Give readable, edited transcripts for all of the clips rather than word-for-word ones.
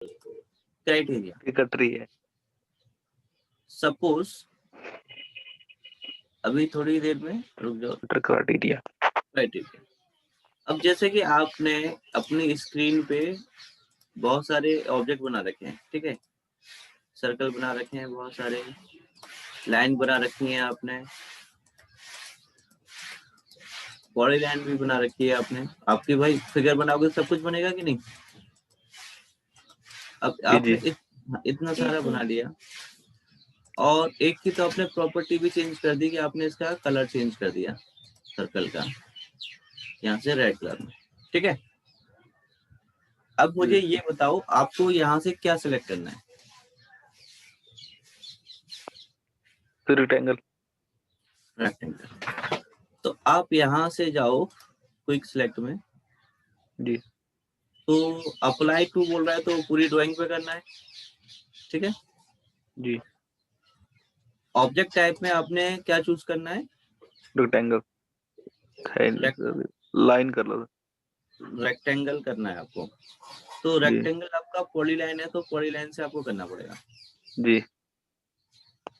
Criteria cut रही है। Suppose अभी थोड़ी देर में रुक जाओ। क्राइटेरिया क्राइटेरिया अब जैसे कि आपने अपनी स्क्रीन पे बहुत सारे ऑब्जेक्ट बना रखे हैं, ठीक है, सर्कल बना रखे हैं, बहुत सारे लाइन बना रखी है आपने, बॉडी लाइन भी बना रखी है आपने। आपकी भाई फिगर बनाओगे सब कुछ बनेगा कि नहीं? अब आपने इतना सारा बना लिया और एक की तो आपने प्रॉपर्टी भी चेंज कर दी कि आपने इसका कलर चेंज कर दिया सर्कल का, यहाँ से रेड कलर में, ठीक है। अब मुझे ये बताओ आपको यहाँ से क्या सिलेक्ट करना है? रेक्टेंगल। रेक्टेंगल। तो आप यहाँ से जाओ क्विक सिलेक्ट में जी तो अप्लाई टू बोल रहा है तो पूरी ड्राइंग पे करना है, ठीक है जी। ऑब्जेक्ट टाइप में आपने क्या चूज करना है? रेक्टेंगल लाइन कर लो। रेक्टेंगल करना है आपको। तो जी रेक्टेंगल आपका पॉलीलाइन है तो पॉलीलाइन से आपको करना पड़ेगा। जी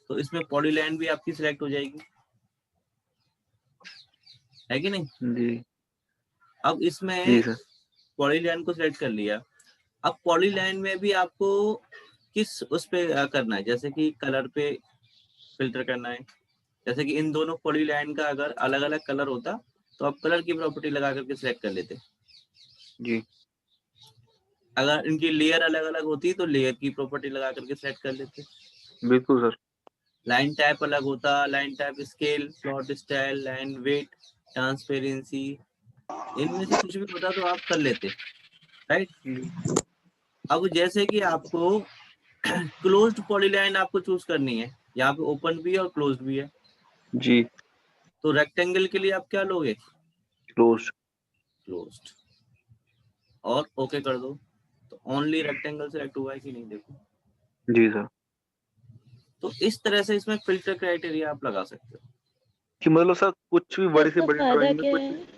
तो इसमें पॉलीलाइन भी आपकी सिलेक्ट हो जाएगी, है कि नहीं? जी अब जी इसमें सर। पॉलीलाइन को सिलेक्ट कर लिया। अब पॉलीलाइन में भी आपको किस उस पे करना है? जैसे कि कलर पे फिल्टर करना है। जैसे कि इन दोनों पॉलीलाइन का अगर अलग अलग कलर होता तो आप कलर की प्रॉपर्टी लगा करके सिलेक्ट कर लेते। जी अगर इनकी लेयर अलग अलग होती तो लेयर की प्रॉपर्टी लगा करके सेट कर लेते। बिल्कुल सर। लाइन टाइप अलग होता, line type scale, plot style, line weight, transparency, इनमें से कुछ भी होता तो आप कर लेते, राइट। अब जैसे कि आपको क्लोज्ड पॉलीलाइन आपको चूज करनी है, यहाँ पे ओपन भी है और क्लोज्ड भी है। जी तो रेक्टेंगल के लिए आप क्या लोगे? क्लोज। क्लोज्ड और ओके कर दो। तो ओनली रेक्टेंगल सेलेक्ट हुआ है कि नहीं देखो। जी सर। तो इस तरह से इसमें फिल्टर क्राइटेरिया आप लगा सकते हो कि मतलब सर कुछ भी बड़ी से बड़ी ड्राइंग में कुछ।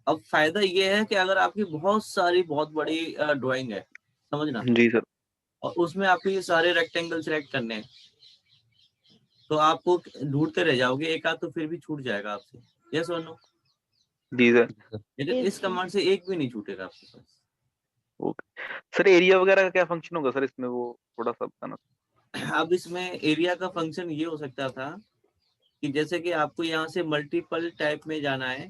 अब फायदा ये है कि अगर आपकी बहुत सारी बहुत बड़ी ड्राइंग है, समझना, जी सर। और उसमें आपको ये सारे रेक्टेंगल सिलेक्ट करने हैं तो आपको ढूंढते रह जाओगे, एक आध तो फिर भी छूट जाएगा आपसे, यस और नो? जी सर। लेकिन इस कमांड से एक भी नहीं छूटेगा आपके पास। Okay sir. एरिया वगैरह का क्या फंक्शन होगा सर इसमें, वो थोड़ा सा बताना। अब इसमें एरिया का फंक्शन ये हो सकता था कि जैसे कि आपको यहाँ से मल्टीपल टाइप में जाना है,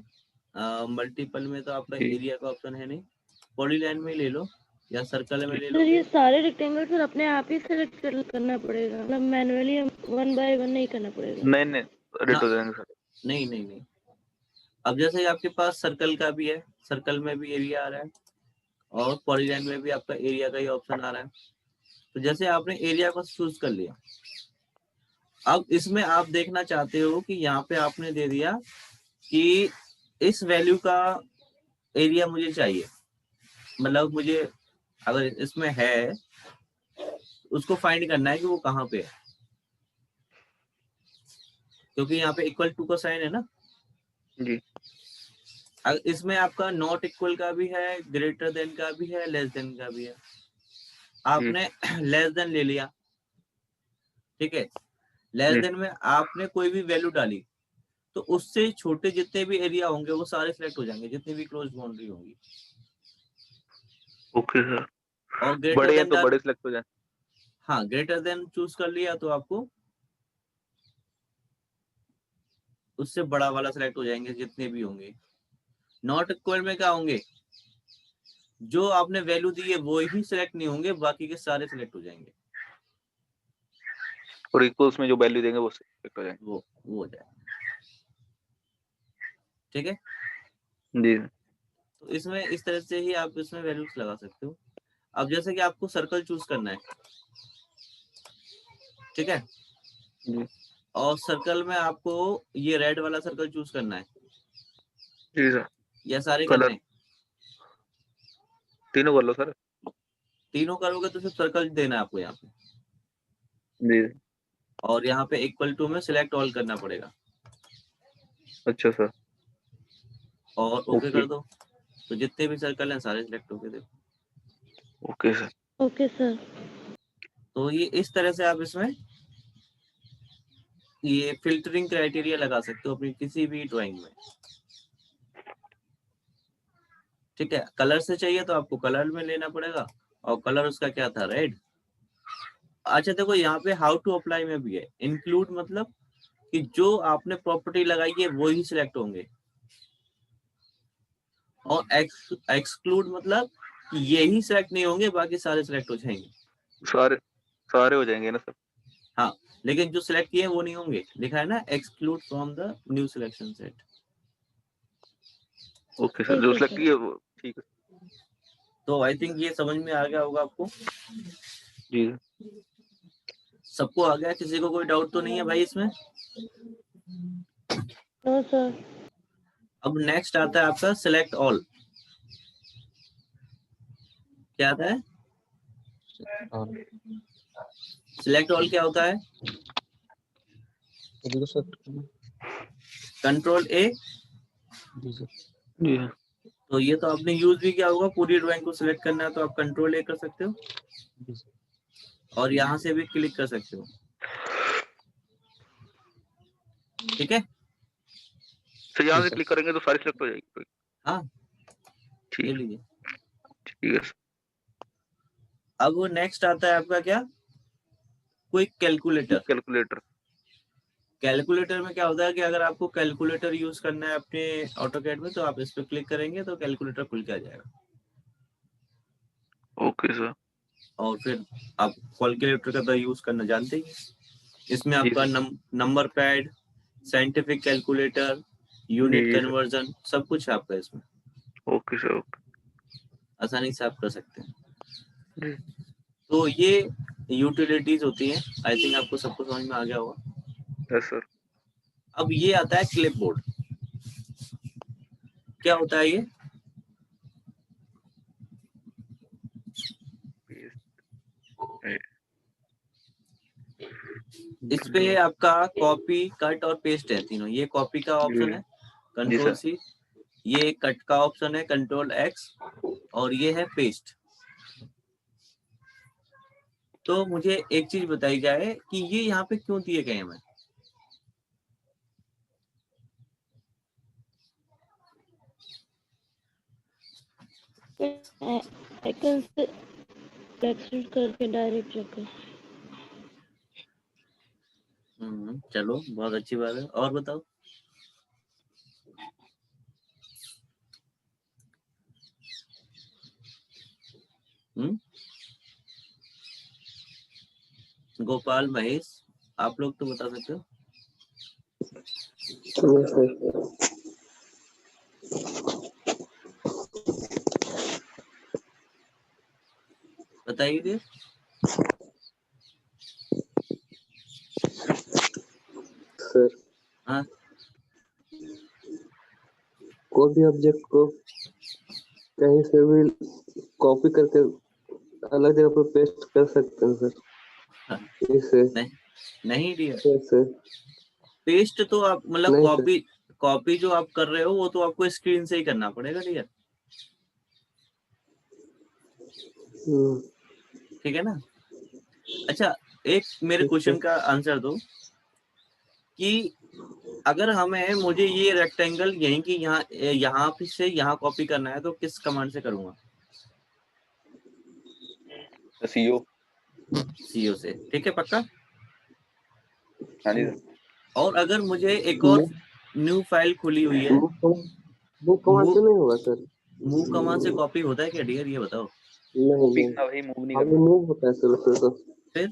मल्टीपल में तो आपका जी एरिया का ऑप्शन है नहीं, पॉलीलाइन में ले लो या सर्कल में ले लो। सर ये सारे रेक्टेंगल सर अपने आप ही सेलेक्ट करना पड़ेगा, मतलब मैनुअली वन बाय वन नहीं करना पड़ेगा? नहीं एडिट हो जाएंगे सर। नहीं नहीं नहीं। अब जैसे आपके पास सर्कल का भी है, सर्कल में भी एरिया आ रहा है और पॉलीलाइन में भी आपका एरिया का ही ऑप्शन आ रहा है। तो जैसे आपने एरिया को चूज कर लिया, अब इसमें आप देखना चाहते हो कि यहाँ पे आपने दे दिया कि इस वैल्यू का एरिया मुझे चाहिए, मतलब मुझे अगर इसमें है उसको फाइंड करना है कि वो कहाँ पे है, क्योंकि यहाँ पे इक्वल टू का साइन है ना। जी इसमें आपका नॉट इक्वल का भी है, ग्रेटर देन का भी है, लेस देन का भी है। आपने लेस देन ले लिया, ठीक है, लेस देन में आपने कोई भी वैल्यू डाली तो उससे छोटे जितने भी एरिया होंगे वो सारे सिलेक्ट हो जाएंगे, जितनी भी क्लोज बाउंड्री होंगी। Okay sir. और ग्रेटर बड़े हैं देन तो बड़े सिलेक्ट हो जाए। हाँ, ग्रेटर देन चूज कर लिया तो आपको उससे बड़ा वाला सिलेक्ट हो जाएंगे जितने भी होंगे। नॉट इक्वल में क्या होंगे, जो आपने वैल्यू दी है वो ही सिलेक्ट नहीं होंगे, बाकी के सारे सिलेक्ट हो जाएंगे। और इक्वल्स में जो वैल्यू देंगे वो सिलेक्ट हो जाएंगे। वो हो जाएगा, ठीक है। जी तो इसमें इस तरह से ही आप इसमें वैल्यूज लगा सकते हो। अब जैसे कि आपको सर्कल चूज करना है, ठीक है, जी और सर्कल में आपको ये रेड वाला सर्कल चूज करना है जी सर। या सारे कलर करने हैं? तीनों कर लो सर। तीनों करोगे तो सिर्फ सर्कल देना है आपको यहाँ पे, जी और यहाँ पे इक्वल टू में सिलेक्ट ऑल करना पड़ेगा अच्छा सर। और ओके ओके कर दो। तो जितने भी सर्कल हैं सारे सिलेक्ट हो गए, देखो। Okay sir. Okay sir. तो ये इस तरह से आप इसमें ये फिल्टरिंग क्राइटेरिया लगा सकते हो अपनी किसी भी ड्राइंग में। ठीक है, कलर से चाहिए तो आपको कलर में लेना पड़ेगा, और कलर उसका क्या था, रेड। अच्छा देखो यहाँ पे हाउ टू अप्लाई में भी है। इंक्लूड मतलब कि जो आपने प्रॉपर्टी लगाई है वो ही सिलेक्ट होंगे, और एक्सक्लूड मतलब कि ये ही सिलेक्ट नहीं होंगे, बाकी सारे सिलेक्ट हो जाएंगे। सारे हो जाएंगे ना सर? हाँ, लेकिन जो सिलेक्ट किए वो नहीं होंगे। लिखा है ना, exclude from the new selection set. Okay sir, जो सिलेक्ट किए वो ठीक है। तो आई थिंक ये समझ में आ गया होगा आपको। जी सबको आ गया? किसी को कोई डाउट तो नहीं है भाई इसमें? No sir. अब नेक्स्ट आता है आपका सिलेक्ट ऑल। क्या आता है? सिलेक्ट ऑल क्या होता है? कंट्रोल ए। जी तो ये तो आपने यूज भी किया होगा, पूरी ड्राइंग को सिलेक्ट करना है तो आप कंट्रोल ए कर सकते हो, और यहाँ से भी क्लिक कर सकते हो। ठीक है, सर, यहाँ से क्लिक करेंगे तो सारी सिलेक्ट हो जाएगी? हाँ ठीक ले लीजिए। ठीक है सर। अब नेक्स्ट आता है आपका क्या, क्विक कैलकुलेटर। कैलकुलेटर। कैलकुलेटर में क्या होता है कि अगर आपको कैलकुलेटर यूज करना है अपने ऑटोकैड में, तो आप इस पे क्लिक करेंगे तो कैलकुलेटर खुल के आ जाएगा। Okay sir. और फिर आप कैलकुलेटर का तो यूज करना जानते ही हैं। इसमें जी आपका number pad, scientific calculator, unit जी सर। कन्वर्जन, सब कुछ है आपका इसमें। Okay sir. ओके आसानी से आप कर सकते हैं। जी तो ये यूटिलिटीज होती हैं। आई थिंक आपको सबको समझ में आ गया होगा। Yes sir. अब ये आता है क्लिपबोर्ड। क्या होता है ये? इस पे आपका कॉपी, कट और पेस्ट है तीनों। ये कॉपी का ऑप्शन है, कंट्रोल सी। ये कट का ऑप्शन है, कंट्रोल एक्स, और ये है पेस्ट। तो मुझे एक चीज बताई जाए कि ये यहाँ पे क्यों दिए गए हमें? आइकन से एक्सट्रूड करके डायरेक्ट रखें। चलो बहुत अच्छी बात है, और बताओ। गोपाल, महेश, आप लोग तो बता सकते हो। बताइए। सर, हाँ, कोई भी ऑब्जेक्ट को कहीं से भी कॉपी करके अलग जगह पर पेस्ट कर सकते हैं सर। इसे नहीं डियर, कैसे? पेस्ट तो आप मतलब नहीं सर। कॉपी जो आप कर रहे हो वो तो आपको स्क्रीन से ही करना पड़ेगा डियर। ठीक है ना? अच्छा, एक मेरे क्वेश्चन का आंसर दो कि अगर मुझे ये रेक्टेंगल यहीं की यहाँ से यहाँ कॉपी करना है तो किस कमांड से करूंगा? सीओ से। ठीक है, पक्का? हाँ जी। और अगर मुझे एक और न्यू फाइल खुली हुई है, वो कमांड से नहीं होगा सर। मूव कमांड से कॉपी होता है क्या डियर, ये बताओ। नहीं, वही मूव नहीं करना। मूव होता है सर उससे। तो फिर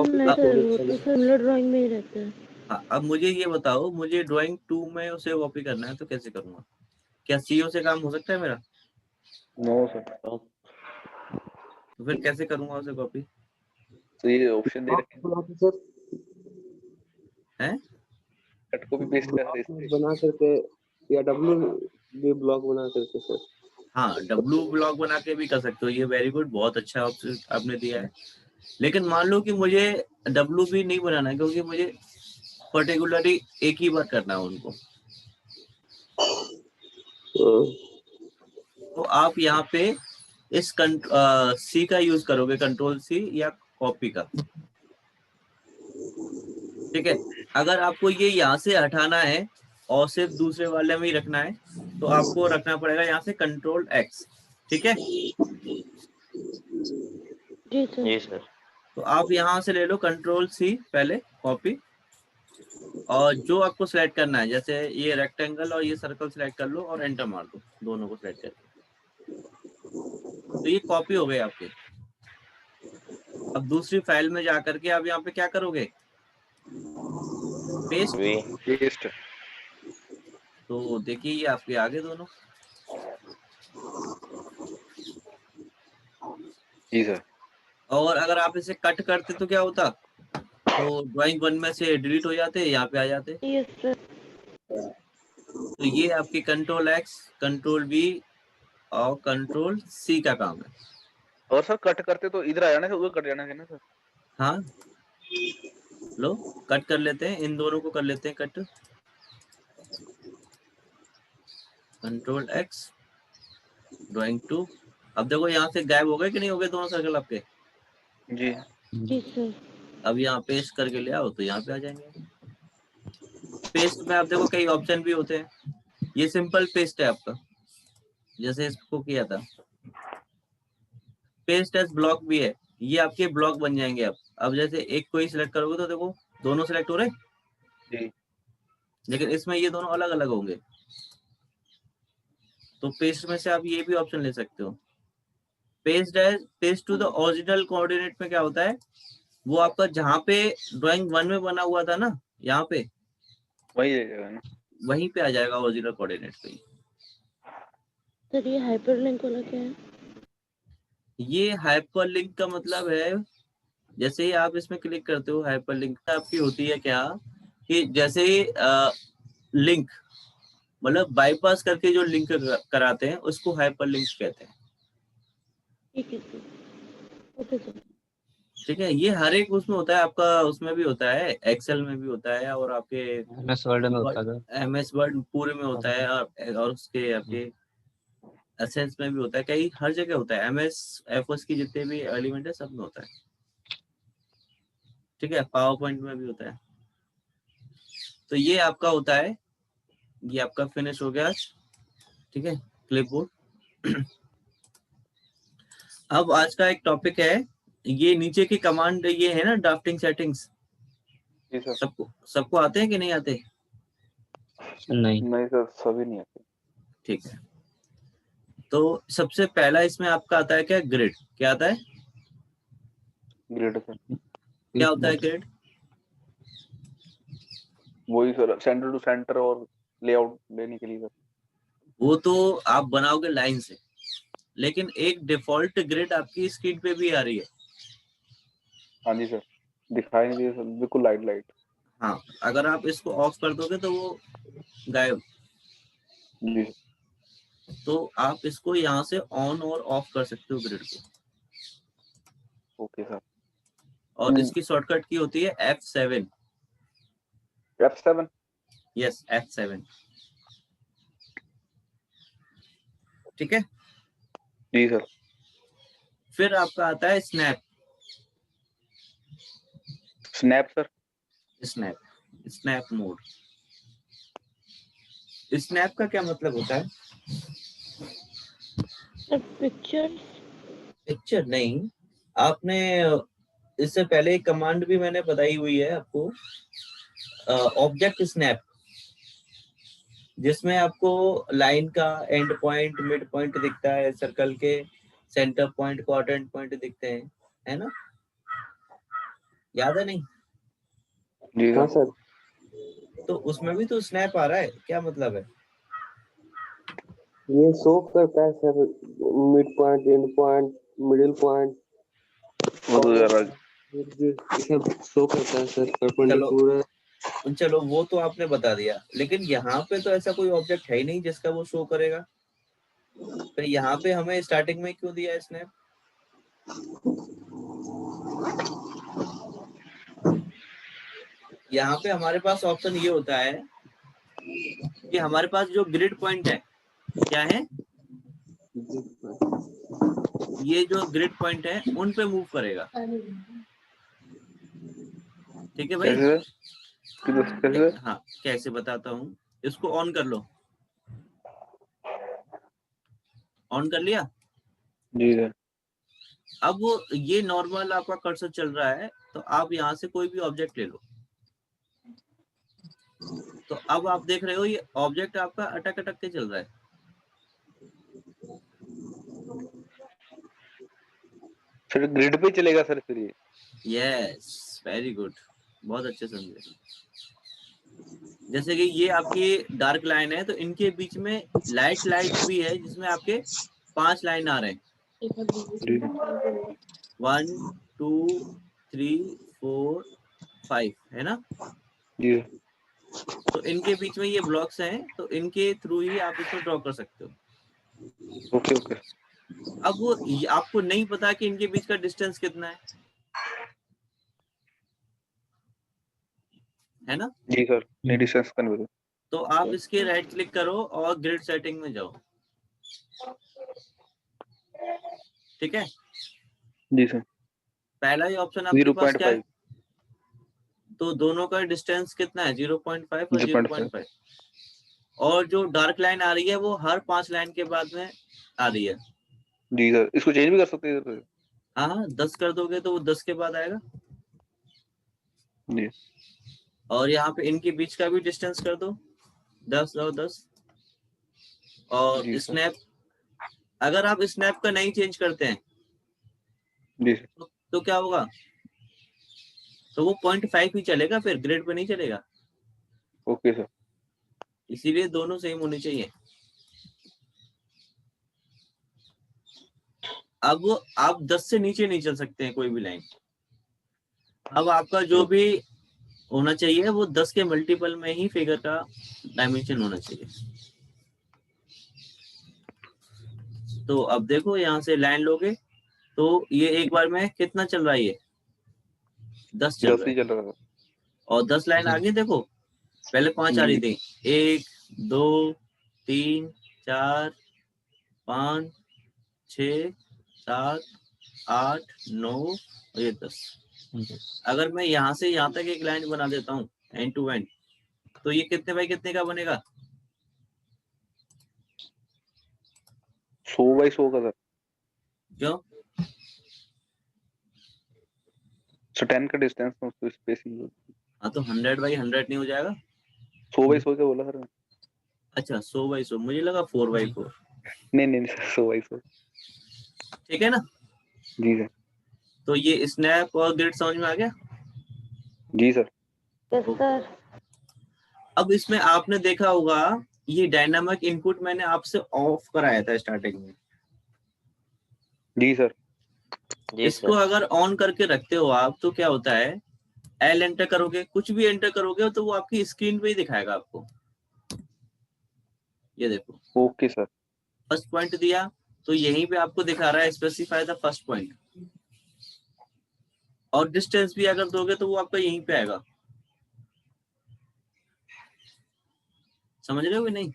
नहीं सर, वो तो सिमिलर ड्राइंग में ही रहता है। हाँ, अब मुझे ये बताओ, मुझे ड्राइंग 2 में उसे कॉपी करना है तो कैसे करूंगा? क्या सीओ से काम हो सकता है मेरा? No sir. तो फिर कैसे करूंगा उसे कॉपी? तो ये ऑप्शन दे रखे सर हैं? कट को भी पेस्ट कर बना करके, या डब्ल्यू भी ब्लॉक बना करके सर। हाँ, डब्लू ब्लॉक बना के भी कर सकते हो। ये वेरी गुड, बहुत अच्छा ऑप्शन आपने दिया है। लेकिन मान लो कि मुझे डब्लू भी नहीं बनाना है, क्योंकि मुझे पर्टिकुलरली एक ही बार करना है उनको। तो आप यहाँ पे इस सी का यूज करोगे, कंट्रोल सी या कॉपी का। ठीक है, अगर आपको ये यहाँ से हटाना है और सिर्फ दूसरे वाले में ही रखना है तो आपको रखना पड़ेगा यहाँ से कंट्रोल एक्स। ठीक है, जी सर। जी सर। तो आप यहाँ से ले लो कंट्रोल सी पहले कॉपी, और जो आपको सिलेक्ट करना है, जैसे ये रेक्टेंगल और ये सर्कल सिलेक्ट कर लो और एंटर मार दो दोनों को सिलेक्ट करके, तो ये कॉपी हो गए आपके। अब दूसरी फाइल में जा करके आप यहाँ पे क्या करोगे, पेस्ट। तो देखिए ये आपके आगे दोनों। जी सर। और अगर आप इसे कट करते तो क्या होता, तो ड्राइंग 1 में से डिलीट हो जाते, यहाँ पे आ जाते। Yes sir. तो ये आपकी कंट्रोल एक्स, कंट्रोल बी और कंट्रोल सी का काम है। और सर कट करते तो इधर आ जाना, उधर कट जाना है ना सर। हाँ, लो कट कर लेते हैं, इन दोनों को कर लेते हैं कट। Control x, drawing 2। अब देखो यहाँ से गायब हो गए कि नहीं हो गए दोनों सर्कल आपके। जी जी सर। अब यहाँ पेस्ट करके ले आओ तो यहाँ पे आ जाएंगे। पेस्ट में आप देखो कई ऑप्शन भी होते हैं, ये सिंपल पेस्ट है आपका, जैसे इसको किया था। पेस्ट एज ब्लॉक भी है, ये आपके ब्लॉक बन जाएंगे। अब जैसे एक को ही सिलेक्ट करोगे तो देखो दोनों सिलेक्ट हो रहे, जी। लेकिन इसमें ये दोनों अलग अलग होंगे। तो पेस्ट में से आप ये भी ऑप्शन ले सकते हो। Paste to the original coordinate में क्या होता है, वो आपका जहाँ पे ड्राइंग 1 में बना हुआ था ना, यहाँ पे वही रहेगा ना, वहीं पे आ जाएगा ओरिजिनल कोऑर्डिनेट पे। सर ये हाइपरलिंक वाला क्या है? ये हाइपरलिंक का मतलब है, जैसे ही आप इसमें क्लिक करते हो, हाइपरलिंक आपकी होती है क्या कि जैसे ही लिंक मतलब बाईपास करके जो लिंक कराते हैं उसको हाइपरलिंक कहते हैं। ठीक है सर। Okay sir. ठीक है, ये हर एक उसमें होता है, आपका उसमें भी होता है, एक्सेल में भी होता है, और आपके एमएस वर्ड में होता है, एमएस वर्ड पूरे में होता है, और उसके आपके एसेंस में भी होता है, कई हर जगह होता है। एमएस एफएस की जितने भी एलिमेंट है सब में होता है। ठीक है, पावर पॉइंट में भी होता है। तो ये आपका होता है, ये आपका फिनिश हो गया। ठीक है, क्लिपबोर्ड। अब आज का एक टॉपिक है, ये नीचे की कमांड ये है ना, ड्राफ्टिंग सेटिंग्स। जी सर। सबको आते हैं कि नहीं आते? नहीं सर, सभी नहीं आते। ठीक है, तो सबसे पहला इसमें आपका आता है क्या, ग्रिड। क्या आता है? Grid sir. क्या होता है ग्रिड? वही सर, सेंटर टू सेंटर और लेआउट लेने के लिए सर। वो तो आप बनाओगे लाइन से, लेकिन एक डिफॉल्ट ग्रिड आपकी स्क्रीन पे भी आ रही है। हाँ जी सर, दिखाई नहीं दे सर, बिल्कुल लाइट। हाँ, अगर आप इसको ऑफ कर दोगे तो वो गायब। जी। तो आप इसको यहाँ से ऑन और ऑफ कर सकते हो ग्रिड को। Okay sir. और इसकी शॉर्टकट की होती है F7। F7? Yes, F7। ठीक है, जी सर। फिर आपका आता है snap. Snap sir? Snap mode. Snap का क्या मतलब होता है? पिक्चर नहीं, आपने इससे पहले एक कमांड भी मैंने बताई हुई है आपको, ऑब्जेक्ट स्नैप, जिसमें आपको लाइन का एंड पॉइंट, मिड पॉइंट दिखता है, सर्कल के सेंटर पॉइंट, क्वाड्रेंट पॉइंट दिखते हैं, है ना? याद है नहीं? जी हाँ सर। तो उसमें भी तो स्नैप आ रहा है, क्या मतलब है? ये शो करता है sir, mid point, and point, middle point, वो तो जरा सब शो करता है सर, परपेंडिकुलर। चलो वो तो आपने बता दिया, लेकिन यहाँ पे तो ऐसा कोई ऑब्जेक्ट है ही नहीं जिसका वो शो करेगा। तो यहाँ पे हमें स्टार्टिंग में क्यों दिया है स्नैप? यहाँ पे हमारे पास ऑप्शन ये होता है कि हमारे पास जो ग्रिड पॉइंट है क्या है, ये जो ग्रिड पॉइंट है उन पे मूव करेगा। ठीक है भाई? कैसे सर? कैसे? हाँ, कैसे बताता हूँ। इसको ऑन कर लो। ऑन कर लिया? जी सर। अब वो ये नॉर्मल आपका कर्सर चल रहा है, तो आप यहाँ से कोई भी ऑब्जेक्ट ले लो। तो अब आप देख रहे हो ये ऑब्जेक्ट आपका अटक अटक के चल रहा है। फिर ग्रिड पे चलेगा सर फिर ये? यस, वेरी गुड, बहुत अच्छे समझे। जैसे कि ये आपकी डार्क लाइन है, तो इनके बीच में लाइट लाइट भी है, जिसमें आपके 5 लाइन आ रहे हैं। 1 2 3 4 5 है ना? जी। तो इनके बीच में ये ब्लॉक्स हैं, तो इनके थ्रू ही आप इसको ड्रॉ कर सकते हो। Okay okay. अब वो आपको नहीं पता कि इनके बीच का डिस्टेंस कितना है ना? जी सर, नहीं डिस्टेंस का नहीं पता। तो आप इसके राइट क्लिक करो और ग्रिड सेटिंग में जाओ। ठीक है? जी सर। पहला ही ऑप्शन आपके पास क्या है? 0.5। तो दोनों का डिस्टेंस कितना है? 0.5 और 0.5। 0.5। और जो डार्क लाइन आ रही है वो हर 5 लाइन के बाद में आ रही है। जी सर, इसको चेंज भी कर सकते हैं सर? हाँ, 10 कर दोगे तो वो 10 के बाद आएगा। जी। और यहाँ पे इनके बीच का भी डिस्टेंस कर दो 10 और 10। और जी सर। स्नैप, अगर आप स्नैप का नहीं चेंज करते हैं जी सर। तो क्या होगा? तो वो 0.5 ही चलेगा, फिर ग्रिड पे नहीं चलेगा। Okay sir. इसीलिए दोनों सेम होने चाहिए। अब आप 10 से नीचे नहीं चल सकते हैं कोई भी लाइन। अब आपका जो भी होना चाहिए वो 10 के मल्टीपल में ही फिगर का डायमेंशन होना चाहिए। तो अब देखो यहाँ से लाइन लोगे तो ये एक बार में कितना चल रहा है? ये 10 चल 10 रहा ही है। चल रहा था। और 10 लाइन आगे देखो, पहले 5 आ रही थी। 1 2 3 4 5 6 7 8 9 और ये 10। अगर मैं यहाँ से यहाँ तक एक लाइन बना देता हूँ एंड टू एंड, तो ये कितने बाई कितने का बनेगा? 100x100 का सर। क्यों? सर 10 का डिस्टेंस तो उसको स्पेसिंग। हाँ, तो 100 बाई 100 नहीं हो जाएगा? 100x100 का बोला सर। अच्छा, 100 बाई 100, मुझे लगा 4 बाई 4। नहीं नहीं सर, 100x100। ठीक है ना? जी सर। तो ये स्नैप और ग्रिड समझ में आ गया? जी सर। Yes sir. अब इसमें आपने देखा होगा ये डायनामिक इनपुट मैंने आपसे ऑफ कराया था स्टार्टिंग में। जी सर। इसको अगर ऑन करके रखते हो आप तो क्या होता है, एल एंटर करोगे, कुछ भी एंटर करोगे तो वो आपकी स्क्रीन पे ही दिखाएगा आपको। ये देखो, ओके सर। फर्स्ट पॉइंट दिया तो यहीं पे आपको दिखा रहा है स्पेसिफाई द फर्स्ट पॉइंट। और डिस्टेंस भी अगर दोगे तो वो आपका यहीं पे आएगा। समझ रहे हो कि नहीं?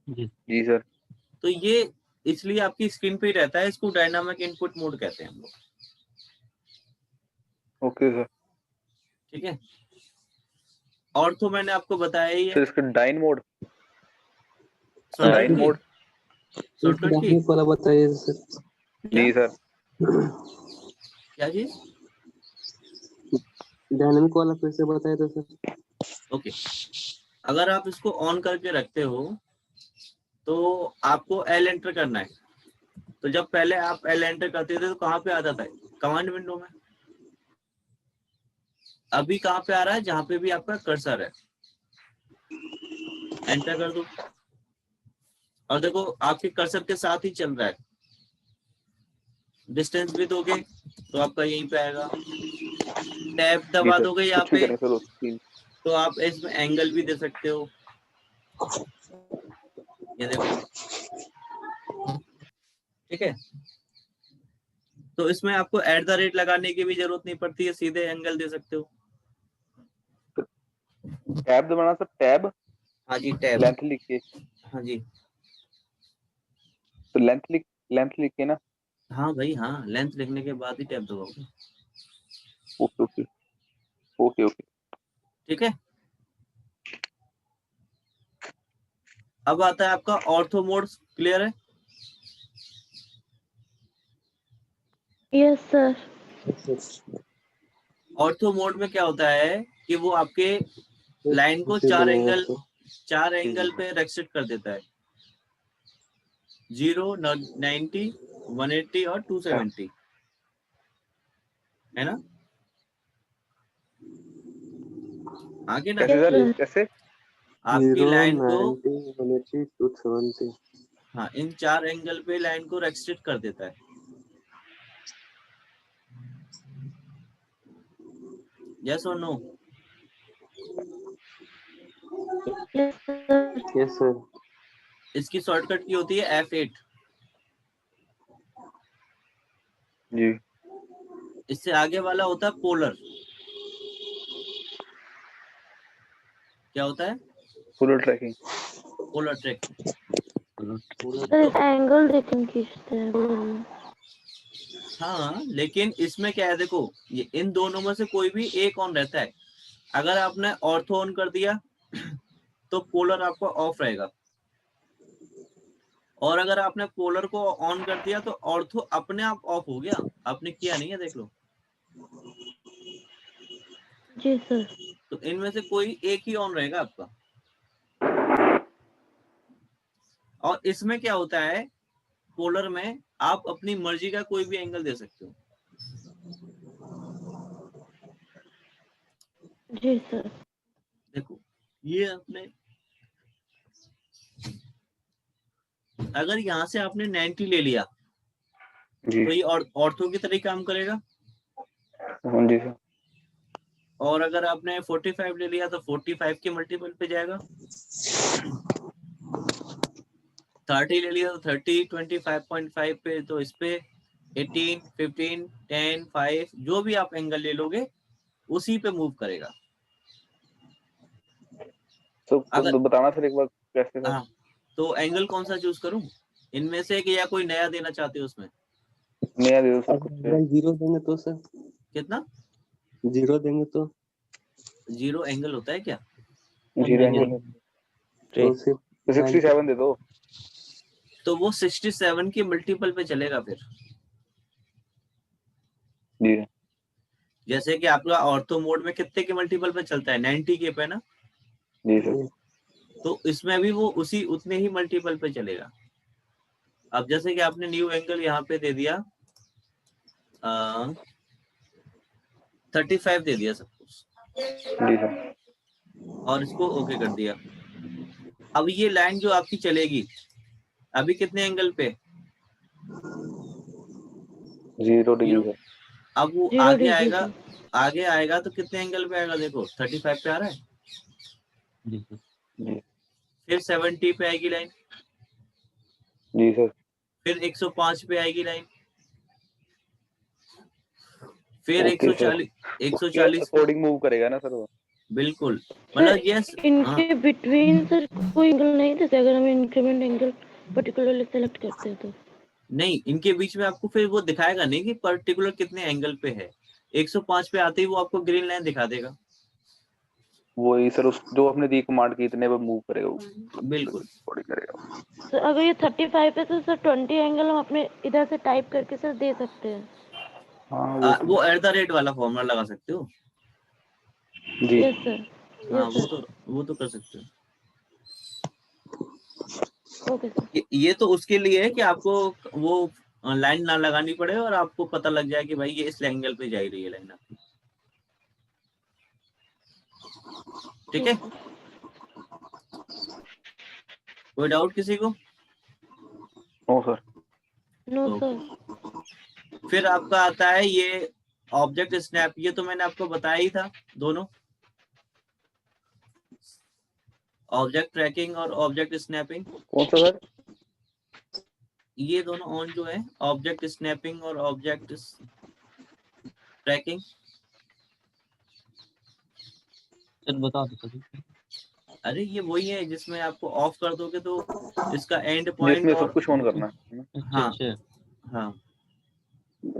जी सर। तो ये इसलिए आपकी स्क्रीन पे ही रहता है, इसको डायनामिक इनपुट मोड कहते हैं हम लोग। Okay sir. ठीक है? और तो मैंने आपको बताया ही है सर इसका डाइन मोड। शॉर्टकट डाइन की। मोड। शॉर्टकट की डायनेमिक वाला बताइए सर। जी सर। क्या चीज? डायनेमिक वाला फिर से बताइए तो सर। ओके, अगर आप इसको ऑन करके रखते हो तो आपको एल एंटर करना है। तो जब पहले आप एल एंटर करते थे तो कहाँ पे आता था? कमांड विंडो में। अभी कहाँ पे आ रहा है? जहां पे भी आपका कर्सर है, एंटर कर दो और देखो आपके कर्सर के साथ ही चल रहा है। डिस्टेंस भी दोगे तो आपका यहीं पे आएगा। टैब जी दबा सर, दोगे यहाँ कुछ भी पे करें सर उसकी। तो आप इसमें एंगल भी दे सकते हो। ये देखो, ठीक है? तो इसमें आपको एट द रेट लगाने की भी जरूरत नहीं पड़ती है, सीधे एंगल दे सकते हो। टैब दबाना सर, टैब। हाँ जी, टैब। लेंथ लिख के। हाँ जी, तो लेंथ लिख के ना। हाँ भाई हाँ, लेंथ लिखने के बाद ही टैब दबाओगे। Okay okay okay okay. ठीक है, अब आता है आपका ऑर्थो मोड। क्लियर है? Yes sir. ऑर्थो मोड में क्या होता है कि वो आपके लाइन को चार एंगल पे रेस्ट्रिक्ट कर देता है, 0, 90, 180 और 270, है ना? आगे ना, कैसे सर, कैसे? आपकी लाइन को 180, 270। हाँ, इन 4 एंगल पे लाइन को रेस्ट्रिक्ट कर देता है। यस और no? Yes sir. Yes sir. इसकी शॉर्टकट की होती है F8। जी। इससे आगे वाला होता है पोलर। क्या होता है? Polar tracking. Polar track. Sir angle देखें खींचते हैं। हाँ, लेकिन इसमें क्या है, देखो ये इन दोनों में से कोई भी एक ऑन रहता है। अगर आपने ऑर्थो ऑन कर दिया तो पोलर आपका ऑफ रहेगा, और अगर आपने पोलर को ऑन कर दिया तो ऑर्थो अपने आप ऑफ हो गया। आपने किया नहीं है, देख लो। जी सर। तो इनमें से कोई एक ही ऑन रहेगा आपका। और इसमें क्या होता है, पोलर में आप अपनी मर्जी का कोई भी एंगल दे सकते हो। जी सर। देखो ये आपने, अगर यहाँ से आपने 90 ले लिया जी तो ये ऑर्थो की तरह काम करेगा। हाँ जी सर। और अगर आपने 45 ले लिया तो 45 के मल्टीपल पे जाएगा। 30 ले लिया तो 30, 25.5 पे, तो इस पे 18, 15, 10, 5 जो भी आप एंगल ले लोगे उसी पे मूव करेगा। तो अगर बताना सर एक बार कैसे सर? हाँ, तो एंगल कौन सा चूज करूं इनमें से, कि या कोई नया देना चाहते हो उसमें? नया दे दो सर कुछ। जीरो देंगे तो सर? कितना? 0 देंगे तो? 0 एंगल होता है क्या? जीरो एंगल तो सिर्फ 67 दे दो। तो वो 67 की मल्टीपल पे चलेगा फिर। जी जैसे कि आपका ऑर्थो मोड में कितने के मल्टीपल पे चलता है, 90 के पे ना, जी सर। तो इसमें भी वो उसी उतने ही मल्टीपल पे चलेगा। अब जैसे कि आपने न्यू एंगल यहाँ पे दे दिया 35 दे दिया सब कुछ, जी सर। और इसको ओके कर दिया। अब ये लाइन जो आपकी चलेगी अभी कितने एंगल पे? 0 डिग्री सर। अब वो 0 आगे डिग्री आएगा, सर। आगे आएगा तो कितने एंगल पे आएगा? देखो 35 पे आ रहा है, जी फिर 70 पे आएगी लाइन, जी सर। फिर 105 पे आएगी लाइन, फिर ओके सर। 140 पे। अकॉर्डिंग मूव करेगा ना सर वो? बिल्कुल, सर मतलब यस। हाँ, इनके बिटवीन सर कोई एंगल नहीं देते अगर हम इंक्रीमेंट एंगल पर्टिकुलरली सेलेक्ट करते हैं तो? नहीं, इनके बीच में आपको फिर वो दिखाएगा नहीं कि पर्टिकुलर कितने एंगल पे है। 105 पे आते ही वो आपको ग्रीन लाइन दिखा देगा। वही सर, उस जो आपने दी कमांड की इतने पे मूव करेगा वो, बिल्कुल। अकॉर्डिंग करेगा। सर अगर ये 35 है तो सर 20 एंगल हम अपने इधर से टाइप करके सर दे सकते हैं? हाँ वो @ वाला फॉर्मूला लगा सकते हो। जी यस सर। हाँ, यस सर। वो तो कर सकते हो। Okay sir. ये तो उसके लिए है कि आपको वो लाइन ना लगानी पड़े और आपको पता लग जाए कि भाई ये इस एंगल पे जा रही है लाइन आपकी। ठीक है, कोई डाउट किसी को? No sir. No okay. Sir. फिर आपका आता है ये ऑब्जेक्ट स्नैप। ये तो मैंने आपको बताया ही था, दोनों ऑब्जेक्ट ट्रैकिंग और ऑब्जेक्ट स्नैपिंग। कौन सा सर? ये दोनों ऑन जो है, ऑब्जेक्ट स्नैपिंग और ऑब्जेक्ट ट्रैकिंग। बता दो सर। अरे ये वही है जिसमें आपको ऑफ कर दोगे तो इसका एंड जिसमें पॉइंट सब और कुछ ऑन करना है ना? हाँ अच्छा हाँ,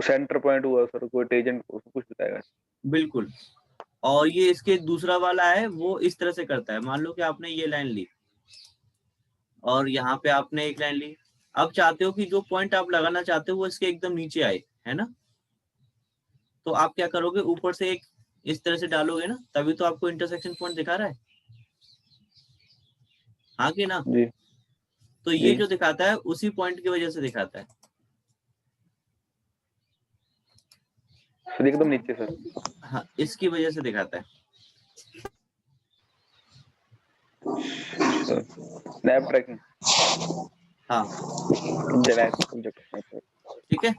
सेंटर पॉइंट हुआ सर, कोई टेंजेंट कुछ बताएगा? बिल्कुल। और ये इसके दूसरा वाला है वो इस तरह से करता है। मान लो कि आपने ये लाइन ली और यहाँ पे आपने एक लाइन ली, अब चाहते हो कि जो पॉइंट आप लगाना चाहते हो वो इसके एकदम नीचे आए, है ना? तो आप क्या करोगे, ऊपर से एक इस तरह से डालोगे ना, तभी तो आपको इंटरसेक्शन पॉइंट दिखा रहा है, हाँ कि ना? जी तो ये जी जो दिखाता है उसी पॉइंट की वजह से दिखाता है। सर, एकदम नीचे सर। हाँ, इसकी वजह से दिखाता है। Snap tracking. हाँ, ठीक है।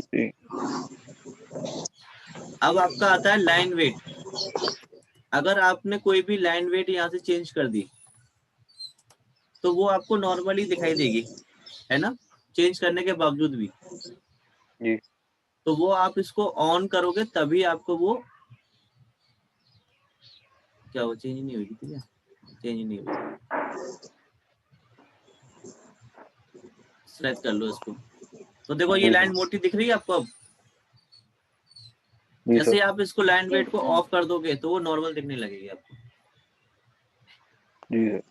जी अब आपका आता है लाइन वेट। अगर आपने कोई भी लाइन वेट यहाँ से चेंज कर दी तो वो आपको नॉर्मली दिखाई देगी, है ना, चेंज करने के बावजूद भी। जी तो वो आप इसको ऑन करोगे तभी आपको वो क्या वो चेंज नहीं होगी, ठीक है, चेंज नहीं होगी। सेलेक्ट कर लो इसको। तो देखो ये जी लाइन मोटी दिख रही है आपको। अब जी जैसे सर। आप इसको लाइन वेट को सर। ऑफ कर दोगे तो वो नॉर्मल दिखने लगेगी आपको, जी सर।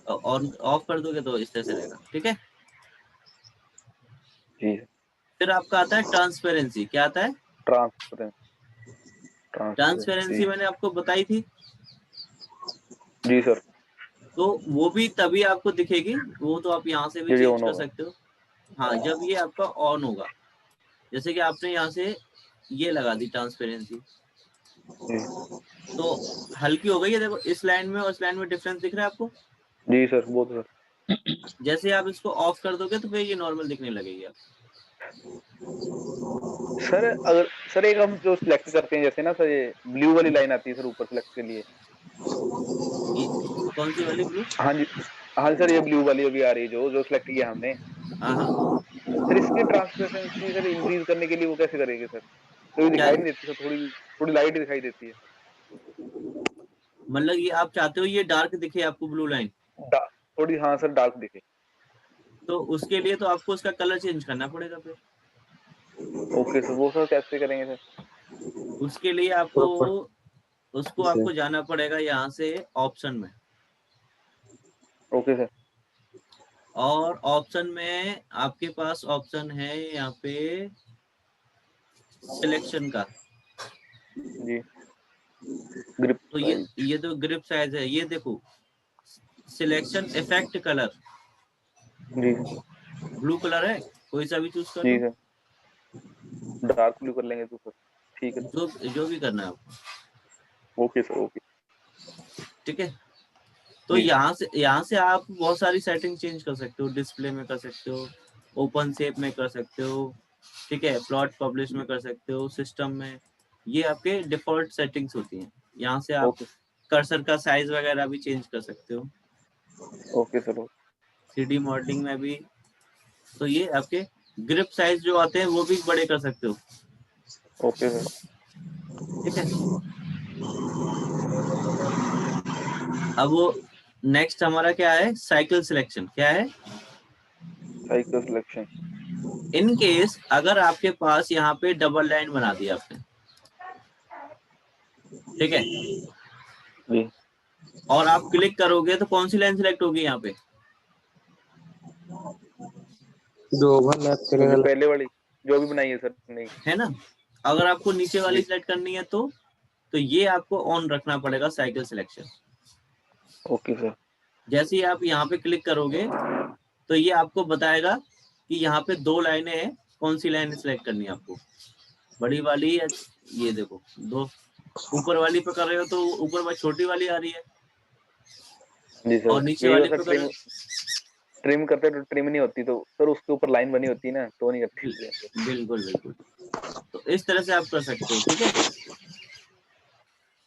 और ऑफ कर दोगे तो इस तरह से रहेगा, ठीक है। जी फिर आपका आता है ट्रांसपेरेंसी। क्या आता है? ट्रांसपेरेंसी। ट्रांसपेरेंसी मैंने आपको बताई थी। जी सर। तो वो भी तभी आपको दिखेगी, वो तो आप यहाँ से भी ये चेंज ऑन कर होगा। सकते हो। हाँ, जब ये आपका ऑन होगा, जैसे कि आपने यहाँ से ये लगा दी ट्रांसपेरेंसी, जी तो हल्की हो गई है। देखो इस लाइन में और इस लाइन में डिफरेंस दिख रहा है आपको। जी सर, बहुत सर। जैसे आप इसको ऑफ कर दोगे तो फिर ये नॉर्मल दिखने लगेगी आपको। सर अगर सर एक हम जो सिलेक्ट करते हैं जैसे ना सर, ये ब्लू वाली लाइन आती है सर ऊपर सिलेक्ट के लिए। ये कौन सी वाली ब्लू? हाँ जी, हाँ सर, ये ब्लू वाली अभी आ रही है जो सिलेक्ट किया हमने। हाँ हाँ, सर इसकी ट्रांसपेरेंसी सर इंक्रीज करने के लिए वो कैसे करेंगे सर? तो ये क्या दिखाई नहीं देती सर, थोड़ी थोड़ी लाइट दिखाई देती है। मतलब ये आप चाहते हो ये डार्क दिखे आपको ब्लू लाइन? थोड़ी हाँ सर, डार्क दिखे। तो उसके लिए तो आपको उसका कलर चेंज करना पड़ेगा। फिर ओके सर, वो सर कैसे करेंगे सर? उसके लिए आपको उसको आपको जाना पड़ेगा यहाँ से ऑप्शन में, ओके सर। और ऑप्शन में आपके पास ऑप्शन है यहाँ पे सिलेक्शन का। जी ग्रिप तो साइज। ये तो ग्रिप साइज है, ये देखो सिलेक्शन इफेक्ट कलर, जी ब्लू कलर है, कोई सा भी चूज कर जी लो, सर, डार्क ब्लू कर लेंगे तो सर। ठीक है सर। जो भी करना है आपको, ओके सर, ओके। ठीक है। तो जी सर। यहाँ से आप बहुत सारी सेटिंग चेंज कर सकते हो। डिस्प्ले में कर सकते हो, ओपन शेप में कर सकते हो, ठीक है, प्लॉट पब्लिश में कर सकते हो, सिस्टम में। ये आपके डिफॉल्ट सेटिंग्स होती हैं। यहाँ से आप ओके कर्सर का साइज वगैरह भी चेंज कर सकते हो, ओके सर। 3D मॉडलिंग में भी। तो ये आपके ग्रिप साइज जो आते हैं वो भी बड़े कर सकते हो, ओके सर। ठीक है। अब वो नेक्स्ट हमारा क्या है, साइकिल सिलेक्शन। क्या है? Cycle selection. इन केस अगर आपके पास यहाँ पे डबल लाइन बना दिया आपने, ठीक है, जी और आप क्लिक करोगे तो कौन सी लाइन सिलेक्ट होगी यहाँ पे? जो ओवरलैप जो करेगा। पहले वाली जो अभी बनाई है सर, नहीं। है ना। अगर आपको नीचे वाली जी सिलेक्ट करनी है तो ये आपको ऑन रखना पड़ेगा, साइकिल सिलेक्शन। Okay sir. जैसे ही आप यहाँ पे क्लिक करोगे तो ये आपको बताएगा कि यहाँ पे दो लाइनें हैं, कौन सी लाइन सिलेक्ट करनी है आपको, बड़ी वाली या ये देखो दो। ऊपर वाली पे कर रहे हो तो ऊपर वाली छोटी वाली आ रही है, जी और सर, नीचे यही वाली सर पे कर रहे हो। ट्रिम करते तो ट्रिम नहीं होती, तो सर उसके ऊपर लाइन बनी होती है ना, तो नहीं करती। बिल्कुल बिल्कुल। तो इस तरह से आप कर सकते हो, ठीक है।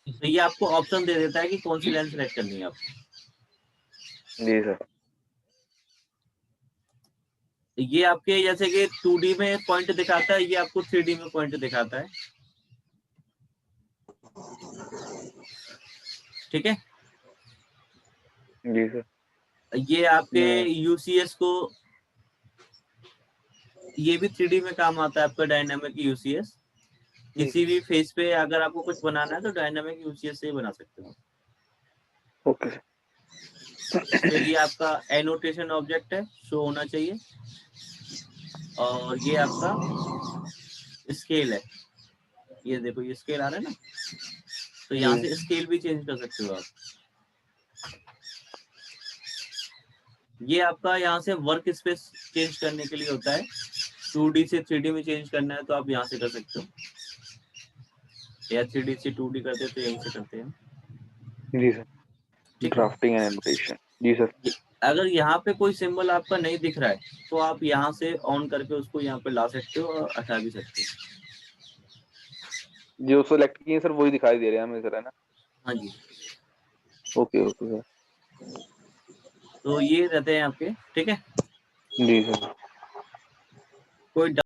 तो ये आपको ऑप्शन दे देता है कि कौन सी लाइन सिलेक्ट करनी है आपको। जी सर। ये आपके जैसे कि 2D में पॉइंट दिखाता है, ये आपको 3D में पॉइंट दिखाता है, ठीक है। जी सर। ये आपके यूसीएस को ये भी 3D में काम आता है आपका डायनामिक यूसीएस। किसी भी फेस पे अगर आपको कुछ बनाना है तो डायनामिक यूसीएस से ही बना सकते हो। ओके फिर ये आपका एनोटेशन ऑब्जेक्ट है, शो होना चाहिए। और ये आपका स्केल है, ये देखो ये स्केल आ रहा है ना, तो यहाँ से स्केल भी चेंज कर सकते हो आप। ये आपका यहाँ से वर्क स्पेस चेंज करने के लिए होता है। 2D से 3D में चेंज करना है तो आप यहाँ से कर सकते हो, या 3D से 2D करते हैं तो यहीं से करते हैं। जी सर, ठीक है। Drafting and annotation. जी सर। अगर यहाँ पे कोई सिंबल आपका नहीं दिख रहा है तो आप यहाँ से ऑन करके उसको यहाँ पे ला सकते हो और हटा भी सकते हो। जो सेलेक्ट किए सर वही दिखाई दे रहे हैं हमें सर, है ना? हाँ जी, ओके ओके सर। तो ये रहते हैं आपके। ठीक है, जी सर। कोई